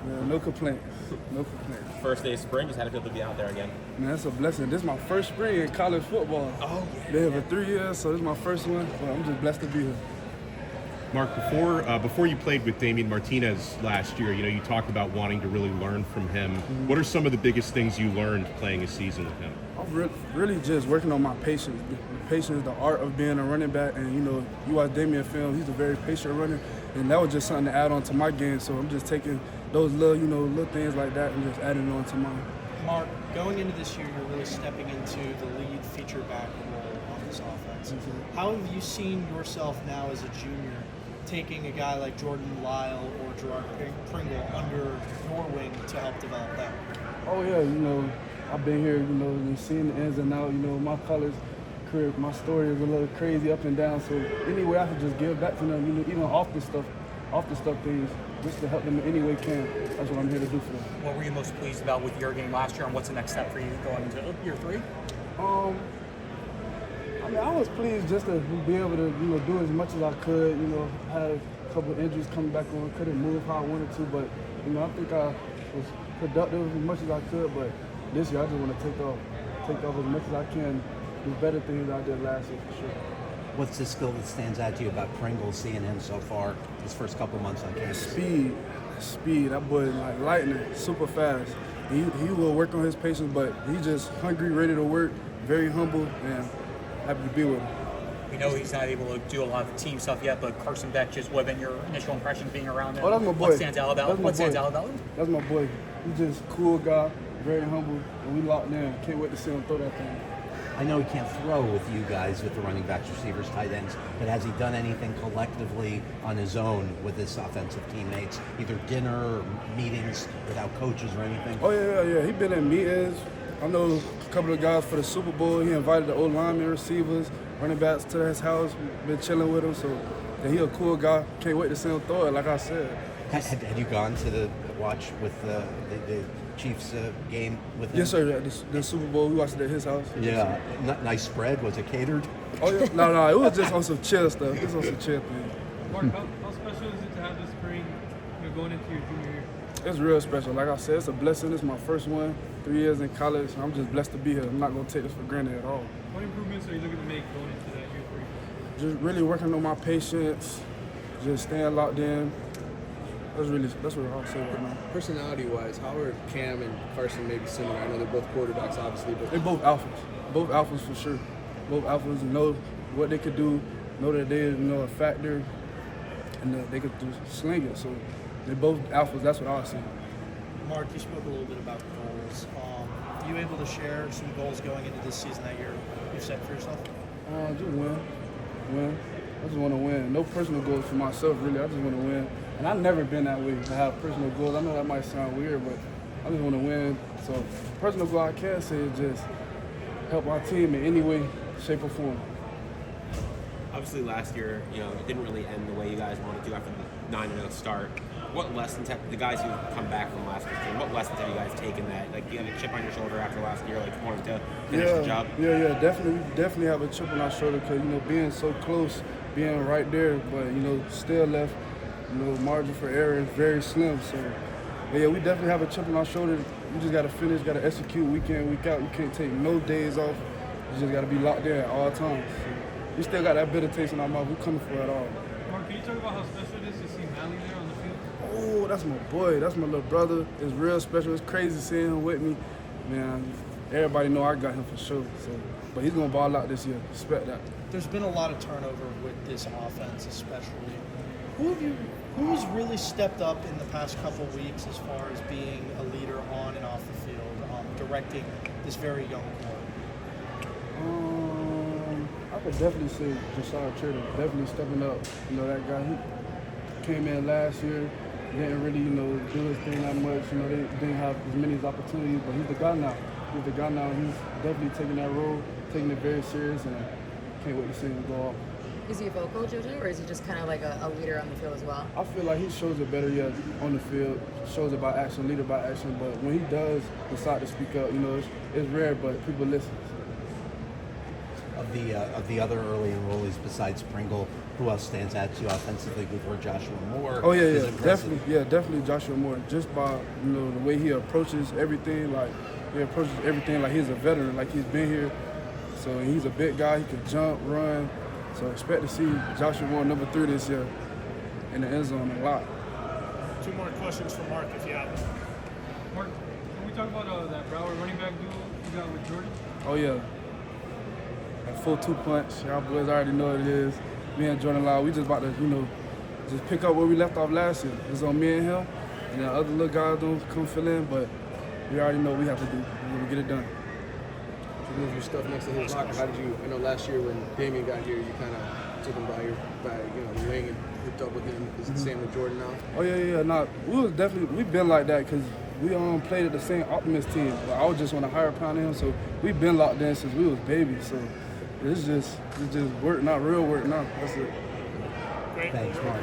man. No complaints. No complaints. First day of spring, just had to feel to be out there again. Man, that's a blessing. This is my first spring in college football. Oh, Been here for 3 years, so this is my first one. But I'm just blessed to be here. Mark, before you played with Damian Martinez last year, you talked about wanting to really learn from him. Mm-hmm. What are some of the biggest things you learned playing a season with him? I'm really just working on my patience. The patience, the art of being a running back. And, you watch Damian film, he's a very patient runner. And that was just something to add on to my game. So I'm just taking those little things like that and just adding on to mine. Mark, going into this year, you're really stepping into the lead feature back role on this offense. Mm-hmm. How have you seen yourself now as a junior taking a guy like Jordan Lyle or Gerard Pringle under your wing to help develop that? Oh, yeah, I've been here, and seeing the ins and outs. My college career, my story is a little crazy up and down. So any way I can just give back to them, even off the stuff things, just to help them in any way can. That's what I'm here to do for them. What were you most pleased about with your game last year, and what's the next step for you going into year 3? I was pleased just to be able to, do as much as I could. I had a couple of injuries coming back on, couldn't move how I wanted to, but I think I was productive as much as I could. But this year, I just want to take off as much as I can, do better things than I did last year for sure. What's the skill that stands out to you about Pringle, seeing him so far, his first couple months on campus? Speed. That boy is like lightning, super fast. He will work on his patience, but he's just hungry, ready to work, very humble, and happy to be with him. We know he's not able to do a lot of team stuff yet, but Carson Beck, just what have been your initial impressions being around him? Oh, that's my boy. What stands out about him? That's my boy. He's just a cool guy, very humble, and we locked in. Can't wait to see him throw that thing. I know he can't throw with you guys, with the running backs, receivers, tight ends, but has he done anything collectively on his own with his offensive teammates, either dinner or meetings without coaches or anything? Oh, yeah. He been in meetings. I know a couple of guys for the Super Bowl. He invited the O-linemen, receivers, running backs to his house. Been chilling with him, so he a cool guy. Can't wait to see him throw it, like I said. Had you gone to the watch with the Chiefs game with him? Yes, sir. The Super Bowl, we watched it at his house. Yeah. Nice spread. Was it catered? Oh, yeah. No. It was just on some chill stuff. Just on some chill things. Mark, how special is it to have this spring going into your junior year? It's real special. Like I said, it's a blessing. It's my first one, 3 years in college. I'm just blessed to be here. I'm not going to take this for granted at all. What improvements are you looking to make going into that year 3? Just really working on my patience, just staying locked in. That's what I'll say right now. Personality-wise, how are Cam and Carson maybe similar? I know they're both quarterbacks, obviously, but They're both alphas. Both alphas for sure. Both alphas know what they could do, know that they're a factor, and that they could sling it. So they're both alphas. That's what I'll say. Mark, you spoke a little bit about goals. Are you able to share some goals going into this season that you've set for yourself? Just win. I just want to win. No personal goals for myself, really. I just want to win. And I've never been that way to have personal goals. I know that might sound weird, but I just want to win. So personal goal I can say is just help our team in any way, shape, or form. Obviously, last year, it didn't really end the way you guys wanted to after the 9-0 start. What lessons have the guys who come back from last year's team? What lessons have you guys taken that, you had a chip on your shoulder after last year, wanting to finish the job? Yeah, definitely have a chip on our shoulder because being so close, being right there, but still left. Margin for error is very slim. So, yeah, we definitely have a chip on our shoulder. We just got to finish, got to execute week in, week out. You can't take no days off. You just got to be locked in at all times. So, we still got that bitter taste in our mouth. We're coming for it all. Mark, can you talk about how special it is to see Mally there on the field? Oh, that's my boy. That's my little brother. It's real special. It's crazy seeing him with me. Man, everybody know I got him for sure. So, but he's going to ball out this year. Expect that. There's been a lot of turnover with this offense, especially. Who's really stepped up in the past couple weeks as far as being a leader on and off the field, directing this very young core? I could definitely say Josiah Trader, definitely stepping up. That guy, he came in last year, didn't really, do his thing that much. They didn't have as many opportunities, but he's the guy now. He's definitely taking that role, taking it very serious, and can't wait to see him go off. Is he a vocal, Jojo, or is he just kind of like a leader on the field as well? I feel like he shows it better yet on the field, shows it by action, leader by action, but when he does decide to speak up, it's rare, but people listen. A the other early enrollees besides Pringle, who else stands out to you offensively? We've heard Joshua Moore. Oh yeah, is yeah, impressive. definitely Joshua Moore. Just by the way he approaches everything, like he's a veteran, like he's been here. So he's a big guy. He can jump, run. So expect to see Joshua Moore number 3 this year in the end zone a lot. 2 more questions for Mark if you have them. Mark, can we talk about that Broward running back duo you got with Jordan? Oh yeah, that full 2 punch. Y'all boys already know what it is. Me and Jordan Lau, we just about to just pick up where we left off last year. It's on me and him, and then other little guys don't come fill in, but we already know what we have to do. We're gonna get it done. To move your stuff next to his locker, how did you? I know last year when Damian got here, you kind of took him by the wing and hooked up with him. Is it the same with Jordan now? Oh yeah. Nah, we've been like that because we played at the same Optimist team. But I was just on a higher pound than him, so we've been locked in since we was babies. So it's just work, not real work now. That's it. Great. Thanks, Mark.